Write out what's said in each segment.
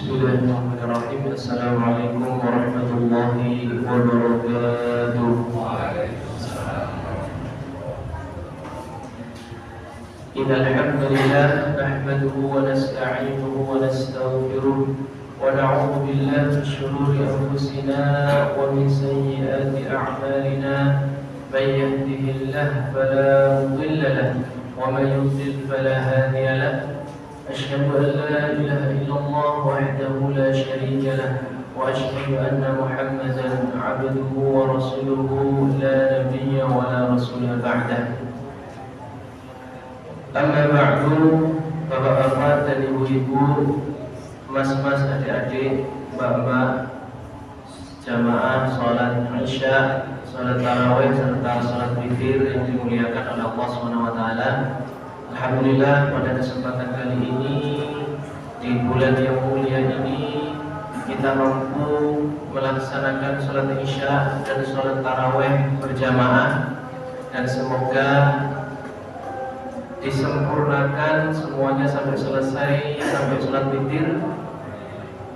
Bismillahirrahmanirrahim. Assalamualaikum warahmatullahi wabarakatuh. Innal hamdalillah nahmaduhu wa nasta'inuhu wa nastaghfiruh wa na'udzu billahi min shururi anfusina wa min sayyiati a'malina. Man yahdihillahu fala mudilla lahu wa man yudlil fala hadiya lahu. أشهد أن لا إله إلا الله وحده لا شريك له وأشهد أن محمدا عبده ورسوله لا نبي ولا رسول بعده. أما بعد, bapak-bapak dan ibu-ibu, mas-mas, adik-adik, mbak-mbak, jamaah sholat Isya, sholat tarawih serta sholat witir yang dimuliakan oleh Allah SWT. Alhamdulillah, pada kesempatan kali ini di bulan yang mulia ini kita mampu melaksanakan sholat Isya dan sholat tarawih berjamaah, dan semoga disempurnakan semuanya sampai selesai, sampai sholat witir,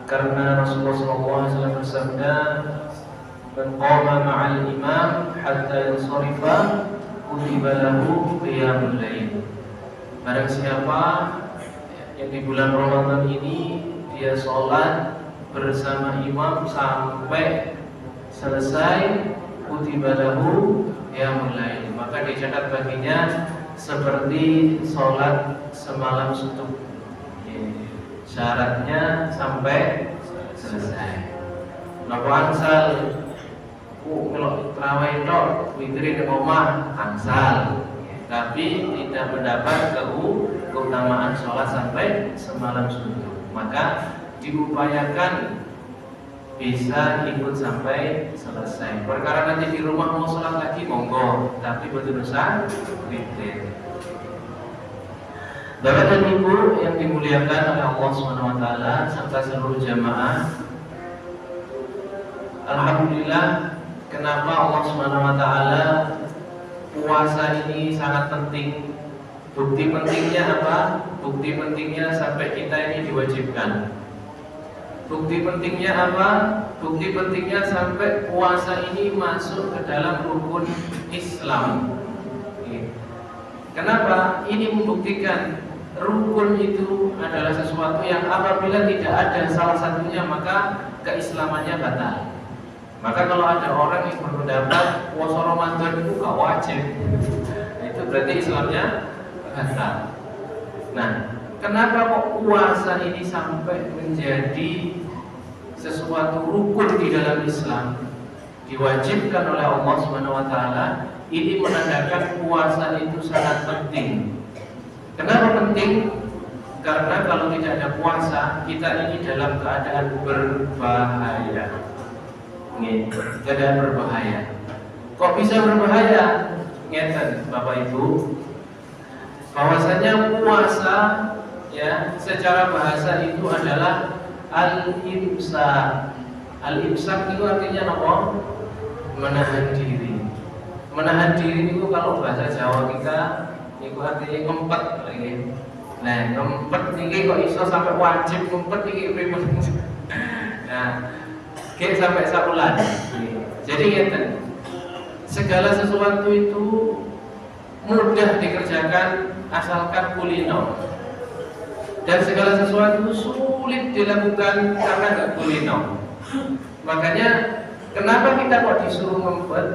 karena Rasulullah SAW bersabda, "Man qama ma'al imam hatta yansarifa kutiba lahu qiyamul lail." Barang siapa yang di bulan Ramadan ini dia sholat bersama imam sampai selesai, kutiba lahu qiyamul lail, maka dicatat baginya seperti sholat semalam suntuk. Syaratnya sampai selesai. Napa angsal melok tarawih tok witri di omah angsal, tapi tidak mendapat keutamaan sholat sampai semalam suntuk, maka diupayakan bisa ikut sampai selesai. Perkara nanti di rumah mau sholat lagi monggo, tapi berurusan witir. Bapak dan Ibu yang dimuliakan oleh Allah SWT serta seluruh jamaah, alhamdulillah, kenapa Allah SWT puasa ini sangat penting. Bukti pentingnya apa? Bukti pentingnya sampai kita ini diwajibkan. Bukti pentingnya apa? Bukti pentingnya sampai puasa ini masuk ke dalam rukun Islam. Kenapa? Ini membuktikan rukun itu adalah sesuatu yang apabila tidak ada salah satunya maka keislamannya batal. Maka kalau ada orang yang berpendapat puasa Ramadan itu gak wajib, itu berarti Islamnya batal. Nah, kenapa kok puasa ini sampai menjadi sesuatu rukun di dalam Islam, diwajibkan oleh Allah SWT? Ini menandakan puasa itu sangat penting. Kenapa penting? Karena kalau tidak ada puasa, kita ini dalam keadaan berbahaya. Keadaan berbahaya. Kok bisa berbahaya? Ngeten Bapak Ibu, bahwasanya puasa ya secara bahasa itu adalah al-imsak. Al-imsak itu artinya apa? Menahan diri. Menahan diri itu kalau bahasa Jawa kita itu artinya ngempet lagi. Nah, ngempet tinggi kok iso sampai wajib ngempet tinggi pripun. Nah, kayak sampai sakulan. Jadi ngeten, segala sesuatu itu mudah dikerjakan asalkan kulino, dan segala sesuatu sulit dilakukan karena nggak kulino. Makanya kenapa kita kok disuruh ngempet?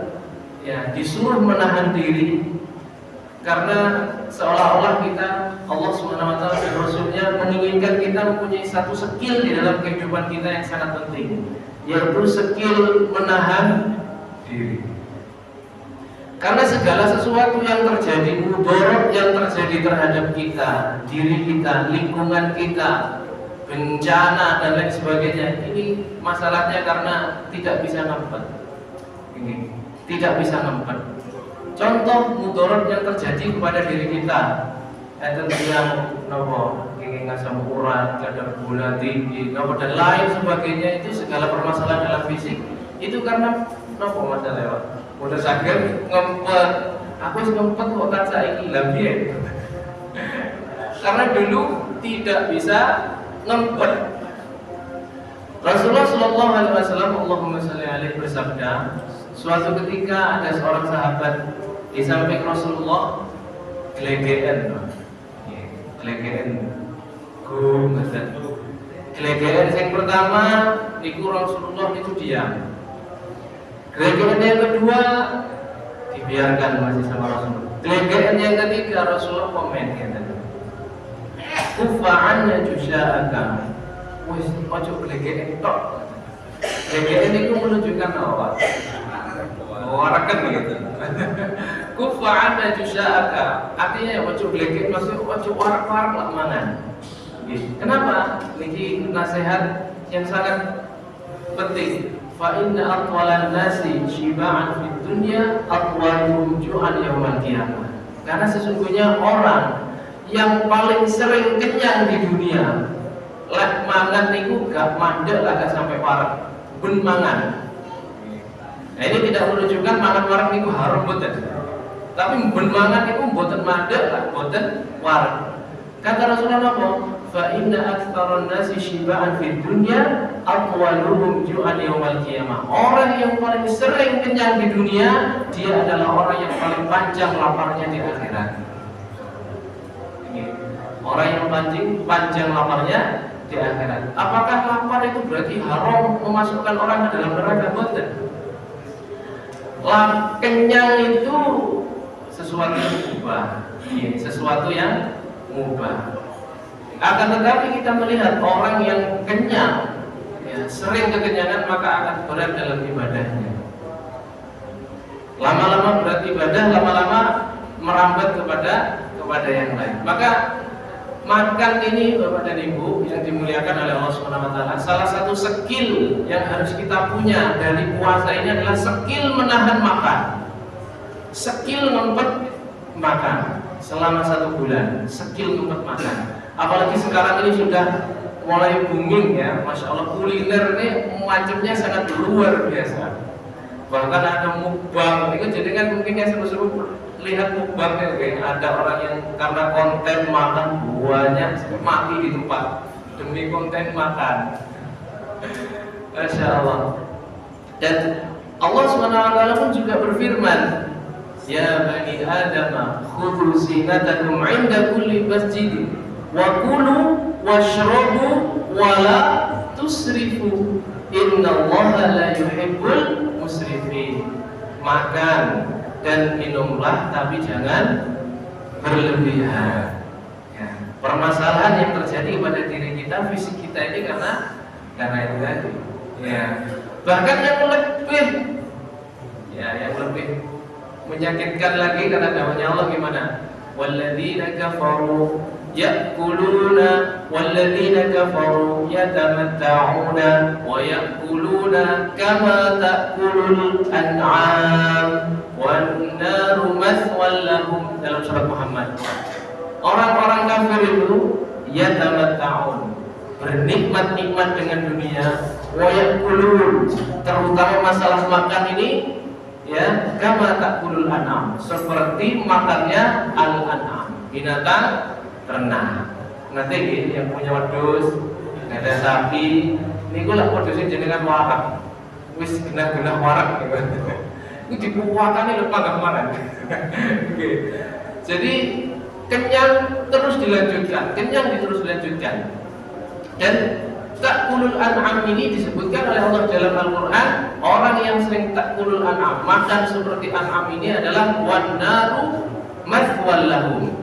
Ya, disuruh menahan diri, karena seolah-olah kita, Allah SWT dan Rasulnya menginginkan kita mempunyai satu skill di dalam kehidupan kita yang sangat penting, yaitu skill menahan diri. Karena segala sesuatu yang terjadi, mudarat yang terjadi terhadap kita, diri kita, lingkungan kita, bencana dan lain sebagainya, ini masalahnya karena tidak bisa ngempet. Ini tidak bisa ngempet. Contoh mudarat yang terjadi kepada diri kita, itu yang nopo ingin ngasam urat, kadar gula tinggi, nopo dan lain sebagainya, itu segala permasalahan dalam fisik itu karena nopo masalah lewat. Udah sakit ngempet, aku ngempet kok kan saiki lha piye? Karena dulu tidak bisa ngempet. Rasulullah Shallallahu Alaihi Wasallam Allahumma shalli alaihi bersabda, suatu ketika ada seorang sahabat di samping Rasulullah gelegean, gelegean yang pertama niku Rasulullah itu diam. Gelegean yang kedua dibiarkan masih sama Rasulullah. Gelegean yang ketiga Rasulullah komen gitu. Kufa'anna jusya'aka. Wis ojo gelegean tok. Gelegean itu menunjukkan apa? Warakan begitu. Kufa'anna jusya'aka. Artinya ojo gelegean maksudnya ojo warak-warak lah mangan. Kenapa? Niki nasihat yang sangat penting. Fa inna atwalan nasi shiba'an fid dunya atwaluhum ju'an yaumal qiyamah. Karena sesungguhnya orang yang paling sering kenyang di dunia lek mangan niku gak mandek lah gak sampai warak ben mangan. Nah, ini tidak menunjukkan mangan warak niku haram boten. Tapi ben mangan niku boten mandek lah boten warak. Kata Rasulullah apa? Fa inna aktsaran nasi shiba'an fid dunya atwaluhum ju'an yaumal qiyamah. Orang yang paling sering kenyang di dunia, dia adalah orang yang paling panjang laparnya di akhirat. Orang yang panjang laparnya di akhirat. Apakah lapar itu berarti haram memasukkan orang ke dalam neraka? Betul. Kenyang itu sesuatu yang mubah, sesuatu yang mubah. Akan tetapi kita melihat orang yang kenyang, sering kekenyangan, maka akan berat dalam ibadahnya. Lama-lama berat ibadah, lama-lama merambat kepada yang lain. Maka makan ini Bapak dan Ibu yang dimuliakan oleh Allah Subhanahu wa taala, salah satu skill yang harus kita punya dari puasa ini adalah skill menahan makan. Skill ngumpet makan selama 1 bulan, skill ngumpet makan. Apalagi sekarang ini sudah mulai booming ya, Masya Allah, kuliner ini macamnya sangat luar biasa. Bahkan ada mukbang, itu jadi kan mungkin ya seru-seru lihat mukbangnya, ada orang yang karena konten makan buahnya mati di tempat demi konten makan. Masya Allah. Dan Allah SWT pun juga berfirman, ya bani Adam, khudhu zinatakum 'inda kulli masjidin wa kulu washrabu wa la tusrifu innallaha la yuhibbul musrifin. Makan dan minumlah tapi jangan berlebihan. Ya. Permasalahan yang terjadi pada diri kita, fisik kita ini karena itu tadi. Ya. Bahkan yang lebih menyakitkan lagi karena dawanya Allah gimana? Walladzina kafaru ya'kuluna walladzina kafaru yatamatta'una wa ya'kuluna kama ta'kulul an'am wan naru mathwal lahum, dalam surat Muhammad. Orang-orang kafir itu yatamatta'un, bernikmat-nikmat dengan dunia, wa ya'kulun, terutama masalah makan ini ya, kama ta'kulul an'am, seperti makannya al-an'am, binatang ternak. Nanti yang punya wedhus, ada sapi, niku lak wedhusnya jenengan warak. Wis genah-genah warak gitu. Iku dipuakane lho panggaman. Oke. Jadi kenyang terus dilanjutkan, Dan ta'kulul an'am ini disebutkan oleh Allah dalam Al-Qur'an, orang yang sering ta'kulul an'am, makan seperti an'am ini adalah wan naru mathwal lahum.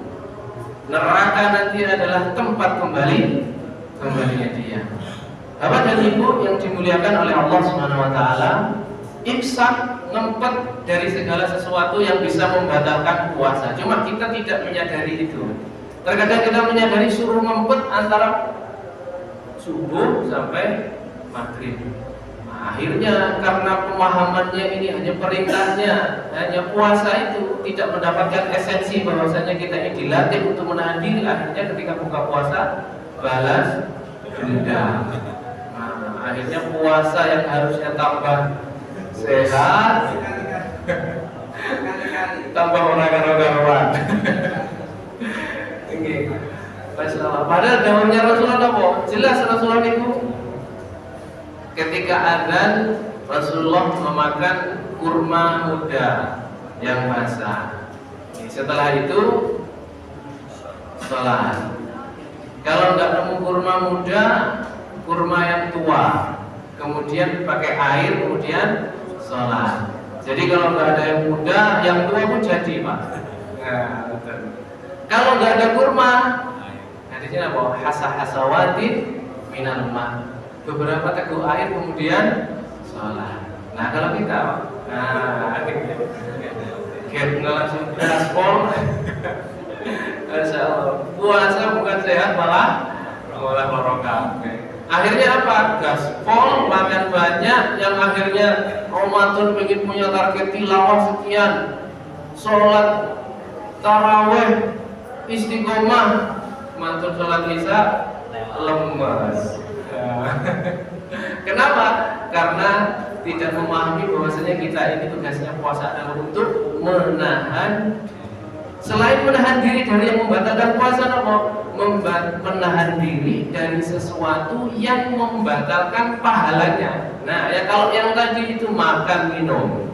Neraka nanti adalah tempat kembalinya dia. Bapak dan Ibu yang dimuliakan oleh Allah Subhanahu wa taala, imsak, ngempet dari segala sesuatu yang bisa membatalkan puasa. Cuma kita tidak menyadari itu. Terkadang kita menyadari suruh ngempet antara subuh sampai maghrib. Akhirnya karena pemahamannya ini hanya perintahnya, hanya puasa itu tidak mendapatkan esensi bahwasanya kita ini dilatih untuk menahan diri. Akhirnya ketika buka puasa balas dendam. Nah, akhirnya puasa yang harusnya tambah sehat tambah orang-orang. Padahal daunnya Rasulullah apa? Jelas Rasulullah itu Ketika adzan Rasulullah memakan kurma muda yang basah. Setelah itu sholat. Kalau nggak nemu kurma muda, kurma yang tua, kemudian pakai air, kemudian sholat. Jadi kalau nggak ada yang muda, yang tua pun jadi, Pak. Nah, kalau nggak ada kurma, hadisnya apa? Hasahasawatin minal ma. Beberapa teguk air kemudian sholat. Nah kalau kita, nggak langsung gaspol. Puasa bukan sehat malah lorokan. Akhirnya apa? Gaspol, makan banyak, yang akhirnya Ramadan pengen punya target tilawah sekian, sholat taraweh istiqomah, mantun sholat isya lemas. Kenapa? Karena tidak memahami bahwasanya kita ini tugasnya puasa adalah untuk menahan. Selain menahan diri dari yang membatalkan puasa, menahan diri dari sesuatu yang membatalkan pahalanya. Nah, ya kalau yang tadi itu makan minum,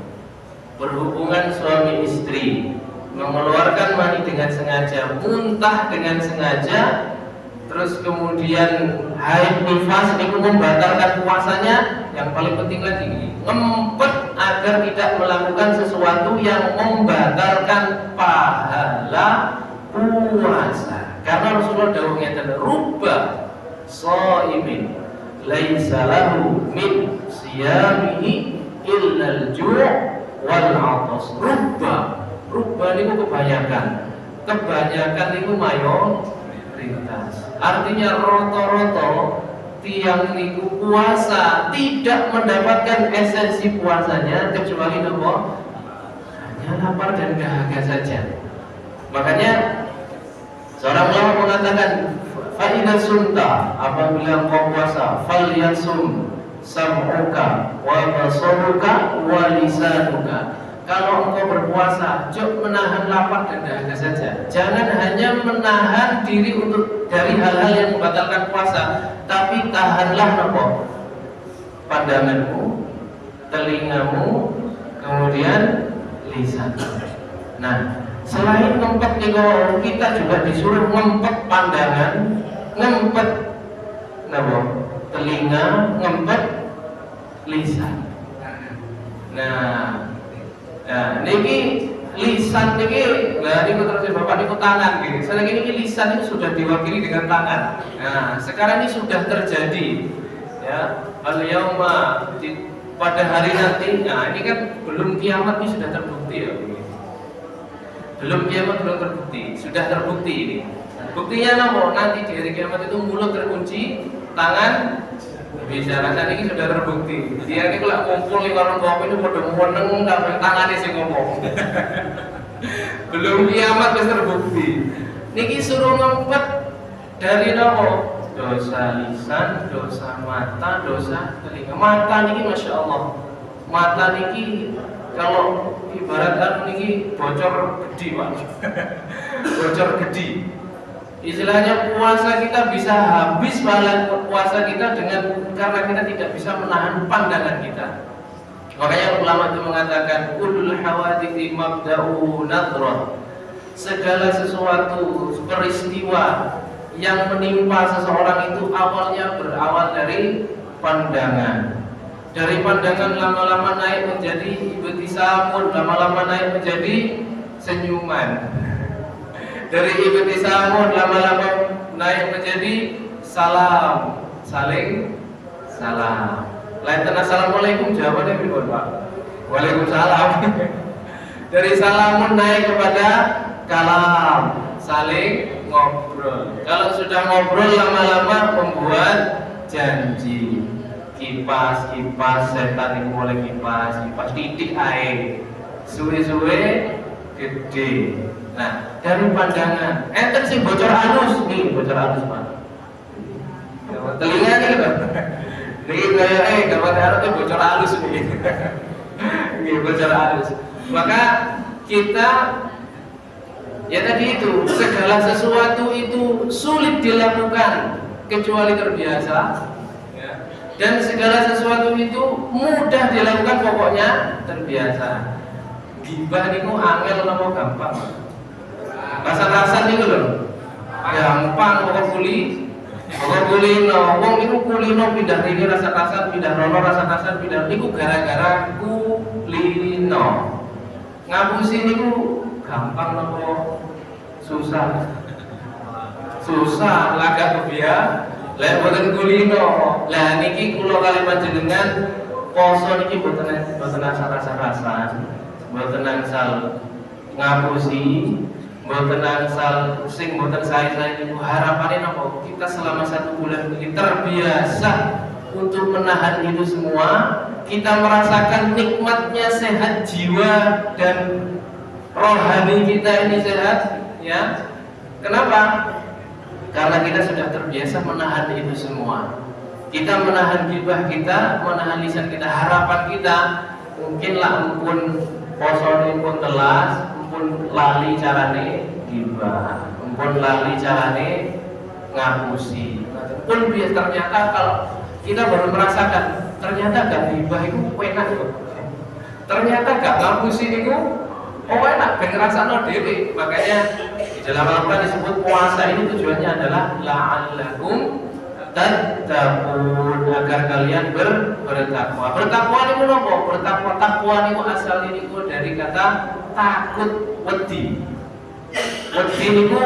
berhubungan suami istri, mengeluarkan mani dengan sengaja, muntah dengan sengaja, terus kemudian haid nifas itu membatalkan puasanya. Yang paling penting lagi, ngempet agar tidak melakukan sesuatu yang membatalkan pahala puasa. Karena Rasulullah dawuhnya adalah rubba shaimin laisa lahu min siyamihi illa al-ju' wal 'atas. Rubba niku kebanyakan niku mayoritas. Artinya roto-roto tiang niku puasa tidak mendapatkan esensi puasanya kecuali nopo hanya lapar dan dahaga saja. Makanya seorang ulama mengatakan fa'idha sumta, apabila engkau puasa falyasum sam'uka wa basaruka wa lisanuka. Kalau engkau berpuasa, jok menahan lapar dan dahaga saja. Jangan hanya menahan diri dari hal-hal yang membatalkan puasa, tapi tahanlah nopo pandanganmu, telingamu, kemudian lisan. Nah, selain ngempet nih, kita juga disuruh ngempet pandangan, ngempet nopo telinga, ngempet lisan. Nah, niki lisan niki, lah niku terus Bapak niku tangan gitu. Saya ini lisan ini sudah diwakili dengan tangan. Nah, sekarang ini sudah terjadi ya. Al-yauma pada hari nanti. Nah, ini kan belum kiamat, ini sudah terbukti ya. Belum kiamat, belum terbukti, sudah terbukti ini. Buktinya apa? Nanti di hari kiamat itu mulut terkunci, tangan bicara. Saat ini sudah terbukti. Dia ini kalau kumpul di warung kopi itu pada meneng nggak tangannya sih ngomong. Belum kiamat sudah terbukti. Niki suruh ngempet dari nopo dosa lisan, dosa mata, dosa telinga. Mata niki masya Allah. Mata niki kalau ibarat niki bocor gede, Pak. Bocor gede. Istilahnya puasa kita bisa habis pahala puasa kita karena kita tidak bisa menahan pandangan kita. Makanya ulama itu mengatakan kullul hawadithi mabda'u nadrah. Segala sesuatu peristiwa yang menimpa seseorang itu awalnya berawal dari pandangan. Dari pandangan lama-lama naik menjadi ibtisamun, lama-lama naik menjadi senyuman. Dari ibtisamun lama-lama naik menjadi salam, saling salam. Lain assalamualaikum jawabannya berikut, Pak. Waalaikumsalam. Dari salamun naik kepada kalam, saling ngobrol. Kalau sudah ngobrol lama-lama membuat janji. Kipas, setan itu mulai kipas, titik air. Suwe-suwe gede. Nah, dari pandangan, enten sih bocor halus nih, bocor halus, Pak. Telinga nih, Pak. Nih kayak gambar halus tuh bocor halus nih. Nih bocor halus. Maka kita ya tadi itu segala sesuatu itu sulit dilakukan kecuali terbiasa. Ya. Dan segala sesuatu itu mudah dilakukan, pokoknya terbiasa. Gibah niku angel napa gampang? Rasa-rasa niku lho. Gampang pokok kulino. Wong niku kulino pindah rene rasa-rasa, pindah rono rasa-rasa, pindah niku gara-gara kulino. Ngapusi niku gampang napa susah? Susah, lagak kebiasa. Lah boten kulino. Lah niki kula kali panjenengan poso niki boten rasa-rasa. Boten angsal ngapusi, boten angsal sing boten sae-sae niku harapane napa? Kita selama 1 bulan ini terbiasa untuk menahan itu semua. Kita merasakan nikmatnya sehat jiwa dan rohani kita ini sehat, ya. Kenapa? Karena kita sudah terbiasa menahan itu semua. Kita menahan gibah kita, menahan lisan kita. Harapan kita mungkinlah ampun posone pun telas, ampun lali carane gibah, ampun lali carane ngapusi. Pun biasa ternyata kalau kita baru merasakan ternyata gak gibah itu enak kok. Ternyata gak ngapusi itu enak, ben ngrasakno dhewe. Makanya di dalam Al-Quran disebut puasa ini tujuannya adalah la'allakum tattaqun, agar kalian bertakwa. Bertakwa niku napa? Takwa niku asal niku dari kata takut, wedi. Wedi niku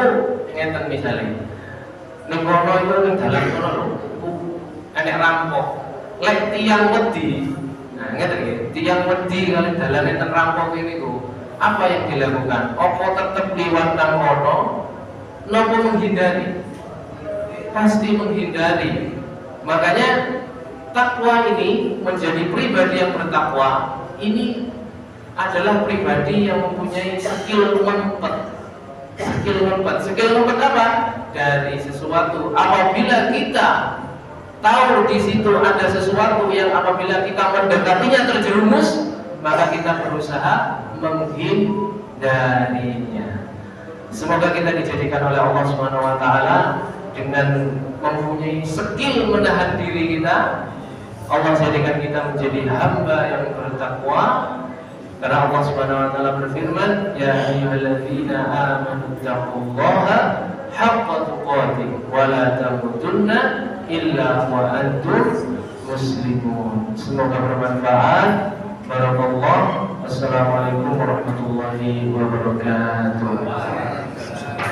ngeten misale. Ning kono iku ning dalan kono lho, enek rampok. Lek tiyang wedi. Nah, ngeten nggih. Tiyang wedi kali dalan enten rampok niku. Apa yang dilakukan? Apa tetap liwat nang kono? Napa menghindari? Pasti menghindari. Makanya takwa ini menjadi pribadi yang bertakwa ini adalah pribadi yang mempunyai skill ngumpet. Skill ngumpet apa? Dari sesuatu. Apabila kita tahu di situ ada sesuatu yang apabila kita mendekatinya terjerumus, maka kita berusaha menghindarinya. Semoga kita dijadikan oleh Allah Subhanahu wa taala dengan mempunyai skill menahan diri kita. Allah jadikan kita menjadi hamba yang bertakwa. Karena Allah Subhanahu wa taala berfirman, "Ya ayyuhalladzina amanu taqullaha haqqa tuqatih wa la tamutunna illa wa antum muslimun." Semoga bermanfaat. Barakallahu. Assalamualaikum warahmatullahi wabarakatuh.